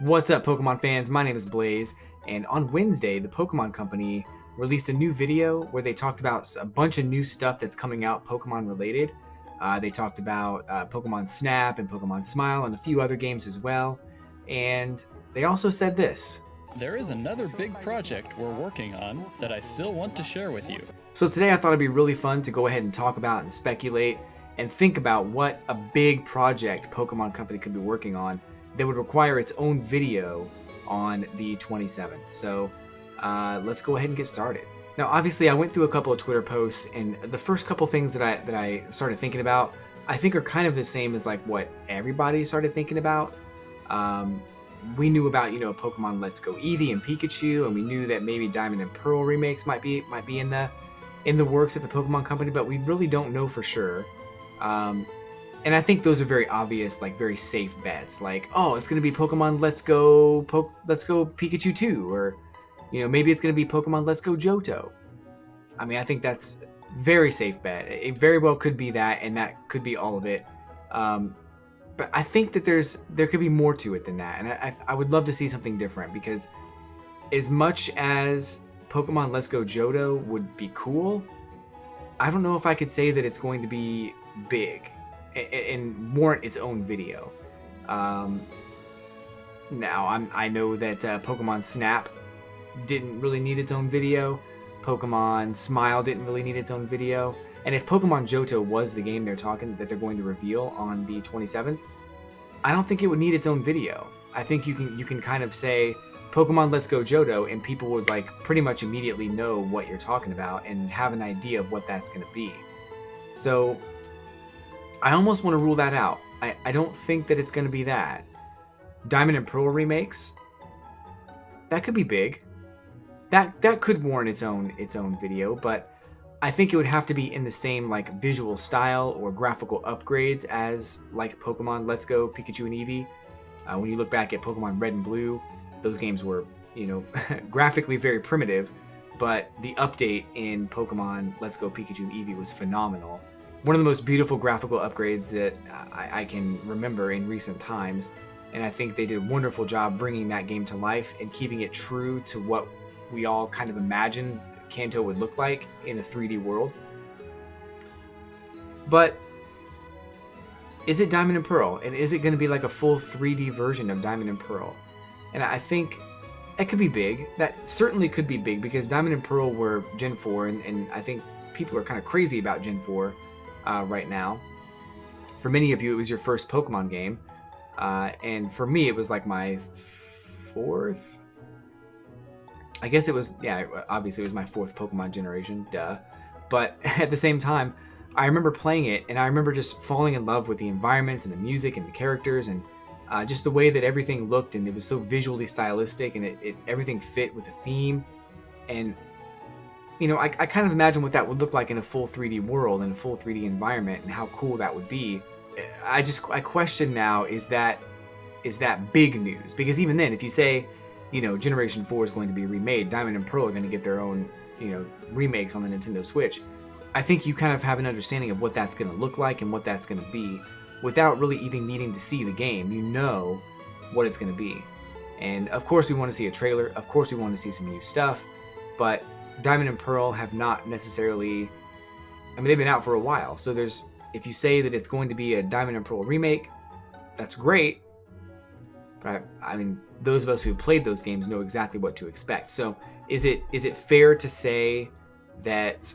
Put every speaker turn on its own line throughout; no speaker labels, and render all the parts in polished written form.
What's up, Pokemon fans? My name is Blaze, and on Wednesday, the Pokemon Company released a new video where they talked about a bunch of new stuff that's coming out Pokemon related. They talked about Pokemon Snap and Pokemon Smile and a few other games as well. And they also said this.
There is another big project we're working on that I still want to share with you.
So today I thought it'd be really fun to go ahead and talk about and speculate and think about what a big project Pokemon Company could be working on that would require its own video on the 27th. So let's go ahead and get started. Now, obviously, I went through a couple of Twitter posts, and the first couple things that I started thinking about, I think are kind of the same as like what everybody started thinking about. We knew about Pokemon Let's Go Eevee and Pikachu, and we knew that maybe Diamond and Pearl remakes might be in the works at the Pokemon Company, but we really don't know for sure. And I think those are very obvious, like very safe bets. Like, oh, it's gonna be Pokemon Let's Go Pikachu 2, or maybe it's gonna be Pokemon Let's Go Johto. I mean, I think that's very safe bet. It very well could be that, and that could be all of it. But I think that there could be more to it than that, and I would love to see something different, because as much as Pokemon Let's Go Johto would be cool, I don't know if I could say that it's going to be big and warrant its own video. Now, I know that Pokemon Snap didn't really need its own video. Pokemon Smile didn't really need its own video. And if Pokemon Johto was the game they're going to reveal on the 27th, I don't think it would need its own video. I think you can kind of say Pokemon Let's Go Johto, and people would like pretty much immediately know what you're talking about and have an idea of what that's going to be. So I almost want to rule that out. I don't think that it's going to be that. Diamond and Pearl remakes, that could be big. That could warrant its own video, but I think it would have to be in the same like visual style or graphical upgrades as like Pokemon Let's Go Pikachu and Eevee. When you look back at Pokemon Red and Blue, those games were graphically very primitive, but the update in Pokemon Let's Go Pikachu and Eevee was phenomenal. One of the most beautiful graphical upgrades that I can remember in recent times, and I think they did a wonderful job bringing that game to life and keeping it true to what we all kind of imagined Kanto would look like in a 3D world. But is it Diamond and Pearl? And is it going to be like a full 3D version of Diamond and Pearl? And I think that could be big. That certainly could be big, because Diamond and Pearl were Gen 4, and I think people are kind of crazy about Gen 4 right now. For many of you, it was your first Pokemon game. And for me, it was like my fourth. I guess it was, yeah, obviously it was my fourth Pokemon generation, duh. But at the same time, I remember playing it, and I remember just falling in love with the environments and the music and the characters, and just the way that everything looked, and it was so visually stylistic, and everything fit with the theme. And I kind of imagine what that would look like in a full 3D world and a full 3D environment, and how cool that would be. I question now, is that big news? Because even then, if you say, Generation 4 is going to be remade, Diamond and Pearl are going to get their own, remakes on the Nintendo Switch, I think you kind of have an understanding of what that's going to look like and what that's going to be without really even needing to see the game. You know what it's going to be. And of course we want to see a trailer. Of course we want to see some new stuff. But Diamond and Pearl have not necessarily... I mean, they've been out for a while. So if you say that it's going to be a Diamond and Pearl remake, that's great. But I mean, those of us who played those games know exactly what to expect. So is it fair to say that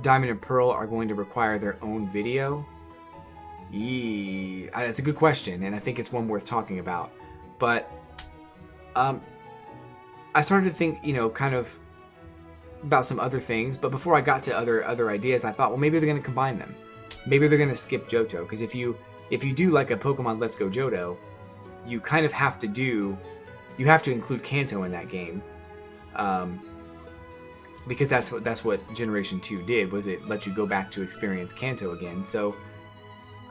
Diamond and Pearl are going to require their own video? That's a good question, and I think it's one worth talking about. But I started to think, kind of about some other things. But before I got to other ideas, I thought, well, maybe they're going to combine them. Maybe they're going to skip Johto, because if you do like a Pokemon Let's Go Johto, you kind of have to include Kanto in that game, because that's what Generation 2 did, was it let you go back to experience Kanto again. So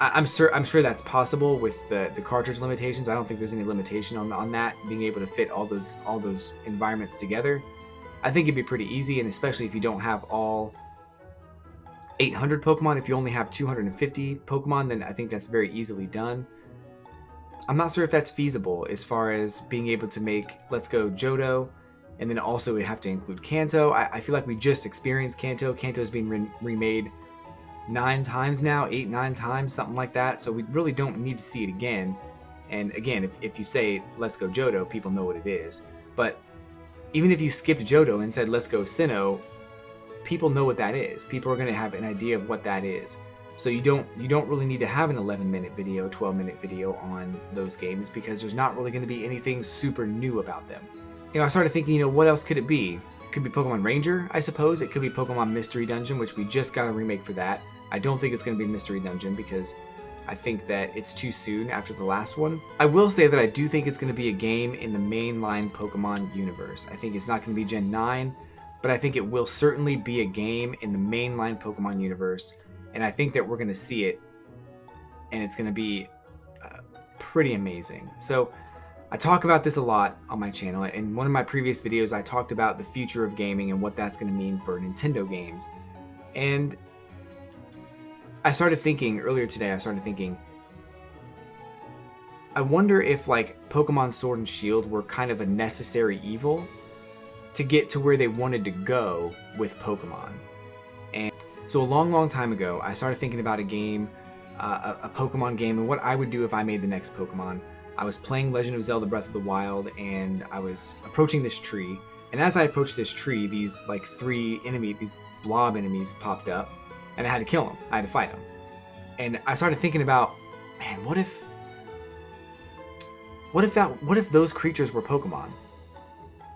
I'm sure that's possible with the cartridge limitations. I don't think there's any limitation on that being able to fit all those environments together. I think it'd be pretty easy, and especially if you don't have all 800 Pokemon. If you only have 250 Pokemon, then I think that's very easily done. I'm not sure if that's feasible as far as being able to make Let's Go Johto, and then also we have to include Kanto. I feel like we just experienced Kanto. Kanto's being remade 9 times now, 8, 9 times, something like that. So we really don't need to see it again. And again, if you say Let's Go Johto, people know what it is. But even if you skipped Johto and said Let's Go Sinnoh, people know what that is. People are going to have an idea of what that is. So you don't really need to have an 11-minute video, 12-minute video on those games, because there's not really going to be anything super new about them. I started thinking, what else could it be? It could be Pokemon Ranger, I suppose. It could be Pokemon Mystery Dungeon, which we just got a remake for that. I don't think it's going to be Mystery Dungeon because I think that it's too soon after the last one. I will say that I do think it's going to be a game in the mainline Pokemon universe. I think it's not going to be Gen 9, but I think it will certainly be a game in the mainline Pokemon universe. And I think that we're going to see it, and it's going to be pretty amazing. So I talk about this a lot on my channel. In one of my previous videos, I talked about the future of gaming and what that's going to mean for Nintendo games. And I started thinking, earlier today, I wonder if like Pokemon Sword and Shield were kind of a necessary evil to get to where they wanted to go with Pokemon. And so a long time ago, I started thinking about a game, a Pokemon game, and what I would do if I made the next Pokemon. I was playing Legend of Zelda Breath of the Wild, and I was approaching this tree. And as I approached this tree, these like these blob enemies popped up, and I had to kill them. I had to fight them. And I started thinking about, man, what if those creatures were Pokemon?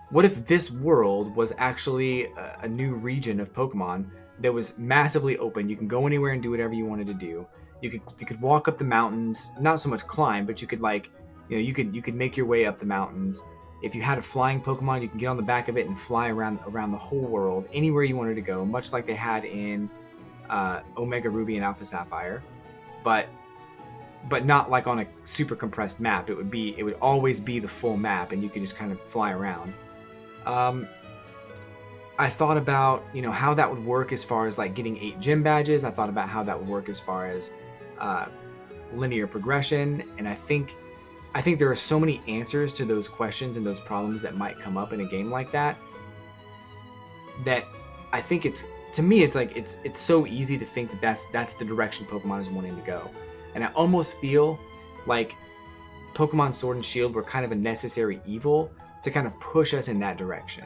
What if this world was actually a new region of Pokemon that was massively open? You can go anywhere and do whatever you wanted to do. You could walk up the mountains, not so much climb, but you could you could make your way up the mountains. If you had a flying Pokemon, you can get on the back of it and fly around the whole world, anywhere you wanted to go, much like they had in Omega Ruby and Alpha Sapphire, but not like on a super compressed map. It would always be the full map, and you could just kind of fly around. I thought about how that would work as far as like getting 8 gym badges. I thought about how that would work as far as linear progression, and I think there are so many answers to those questions and those problems that might come up in a game like that I think it's so easy to think that that's the direction Pokemon is wanting to go. And I almost feel like Pokemon Sword and Shield were kind of a necessary evil to kind of push us in that direction.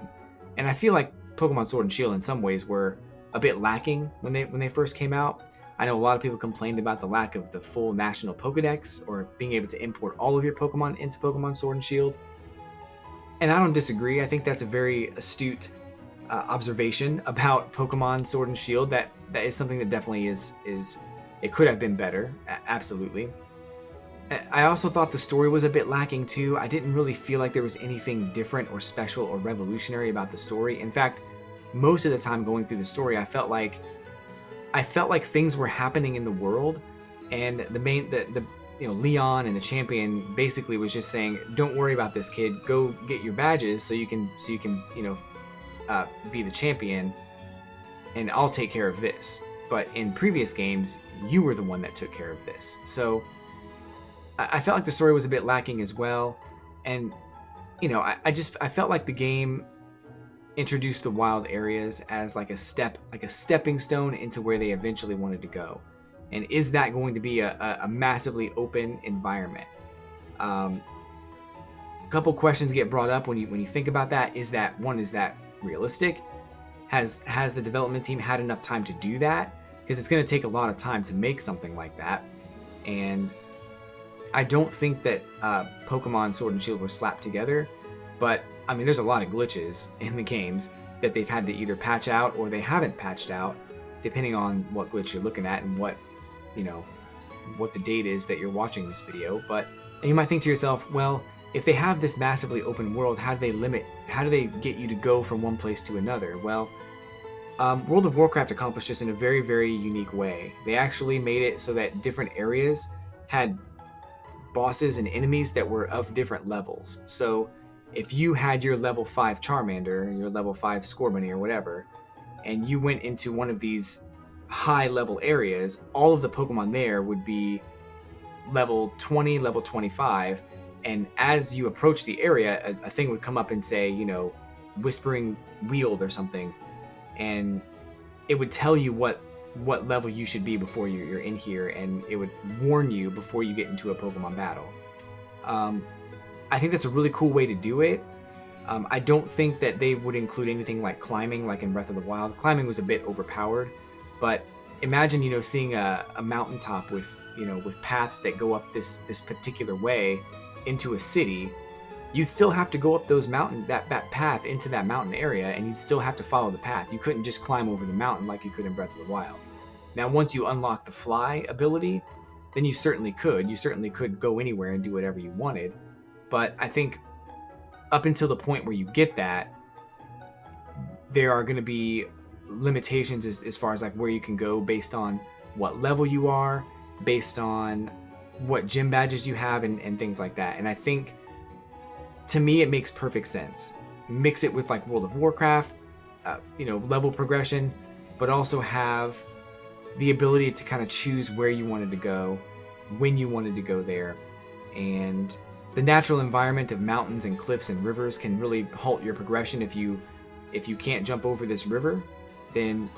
And I feel like Pokemon Sword and Shield in some ways were a bit lacking when they first came out. I know a lot of people complained about the lack of the full national Pokedex, or being able to import all of your Pokemon into Pokemon Sword and Shield. And I don't disagree. I think that's a very astute observation about Pokemon Sword and Shield. That is something that definitely is it could have been better, absolutely. I also thought the story was a bit lacking too. I didn't really feel like there was anything different or special or revolutionary about the story. In fact, most of the time going through the story, I felt like things were happening in the world, and the Leon and the champion basically was just saying, "Don't worry about this, kid. Go get your badges so you can be the champion, and I'll take care of this." But in previous games, you were the one that took care of this. So I felt like the story was a bit lacking as well. And, I felt like the game introduced the wild areas as like a stepping stone into where they eventually wanted to go. And is that going to be a massively open environment? A couple questions get brought up when you think about that. Is that realistic? Has the development team had enough time to do that? Because it's going to take a lot of time to make something like that. And I don't think that Pokemon Sword and Shield were slapped together, but I mean, there's a lot of glitches in the games that they've had to either patch out or they haven't patched out, depending on what glitch you're looking at and what the date is that you're watching this video. But and you might think to yourself, well, if they have this massively open world, how do they get you to go from one place to another? Well, World of Warcraft accomplished this in a very, very unique way. They actually made it so that different areas had bosses and enemies that were of different levels. So if you had your level 5 Charmander, your level 5 Scorbunny or whatever, and you went into one of these high level areas, all of the Pokemon there would be level 20, level 25, and as you approach the area, a thing would come up and say, Whispering Wield or something, and it would tell you what level you should be before you're in here, and it would warn you before you get into a Pokemon battle. I think that's a really cool way to do it. I don't think that they would include anything like climbing, like in Breath of the Wild. Climbing was a bit overpowered, but imagine, seeing a mountaintop with, with paths that go up this particular way into a city. You'd still have to go up that path into that mountain area, and you'd still have to follow the path. You couldn't just climb over the mountain like you could in Breath of the Wild. Now, once you unlock the fly ability, then you certainly could. You certainly could go anywhere and do whatever you wanted. But I think up until the point where you get that, there are going to be limitations as far as like where you can go based on what level you are, based on what gym badges you have, and things like that. And I think, to me, it makes perfect sense. Mix it with like World of Warcraft, level progression, but also have the ability to kind of choose where you wanted to go, when you wanted to go there. And the natural environment of mountains and cliffs and rivers can really halt your progression. If you can't jump over this river, then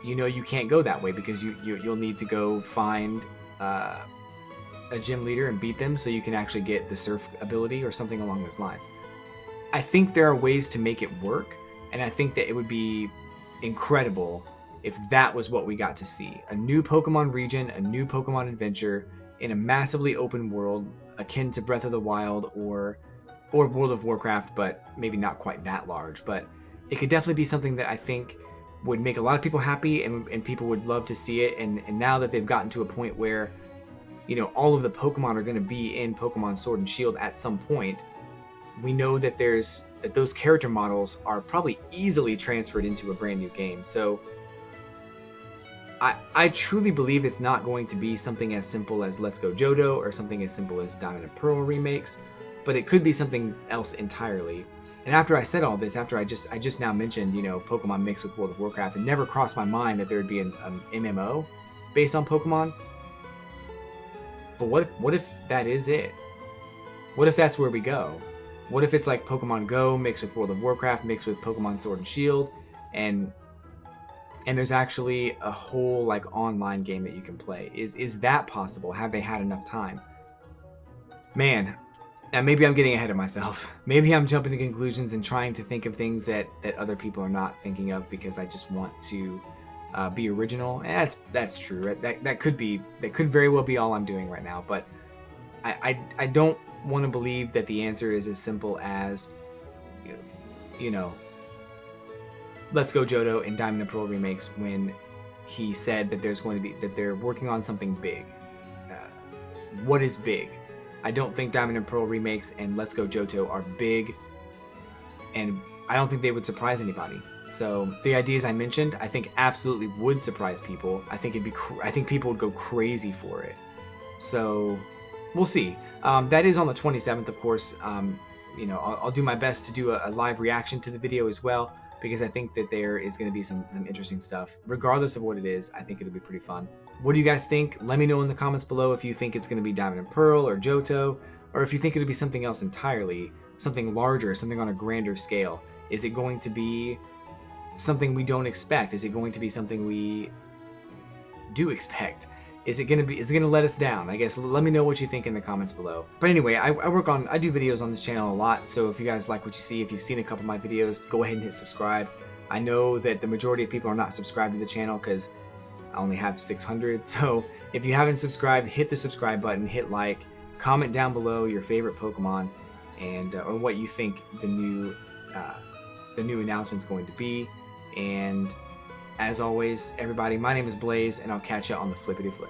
you can't go that way, because you'll need to go find a gym leader and beat them so you can actually get the surf ability or something along those lines. I think there are ways to make it work, and I think that it would be incredible if that was what we got to see. A new Pokemon region, a new Pokemon adventure in a massively open world akin to Breath of the Wild or World of Warcraft, but maybe not quite that large. But it could definitely be something that I think would make a lot of people happy, and people would love to see it. And now that they've gotten to a point where all of the Pokemon are going to be in Pokemon Sword and Shield at some point, we know that those character models are probably easily transferred into a brand new game. So I truly believe it's not going to be something as simple as Let's Go Johto or something as simple as Diamond and Pearl remakes, but it could be something else entirely. And after I said all this, after I just now mentioned, Pokemon mixed with World of Warcraft, it never crossed my mind that there would be an MMO based on Pokemon. But what if that is it? What if that's where we go? What if it's like Pokemon Go mixed with World of Warcraft mixed with Pokemon Sword and Shield, and there's actually a whole like online game that you can play? Is that possible? Have they had enough time? Man, now maybe I'm getting ahead of myself. Maybe I'm jumping to conclusions and trying to think of things that other people are not thinking of because I just want to be original. And that's true. That could very well be all I'm doing right now. But I don't want to believe that the answer is as simple as Let's Go Johto and Diamond and Pearl remakes, when he said that they're working on something big. What is big? I don't think Diamond and Pearl remakes and Let's Go Johto are big, and I don't think they would surprise anybody. So the ideas I mentioned, I think absolutely would surprise people. I think I think people would go crazy for it. So we'll see. That is on the 27th, of course. I'll do my best to do a live reaction to the video as well, because I think that there is going to be some interesting stuff. Regardless of what it is, I think it'll be pretty fun. What do you guys think? Let me know in the comments below if you think it's going to be Diamond and Pearl or Johto, or if you think it'll be something else entirely, something larger, something on a grander scale. Is it going to be something we don't expect? Is it going to be something we do expect? Is it going to let us down? I guess let me know what you think in the comments below. But anyway, I do videos on this channel a lot, so if you guys like what you see, if you've seen a couple of my videos, go ahead and hit subscribe. I know that the majority of people are not subscribed to the channel because I only have 600, so if you haven't subscribed, hit the subscribe button, hit like, comment down below your favorite Pokemon, and or what you think the new announcement's going to be. And as always, everybody, my name is Blaze, and I'll catch you on the flippity flip.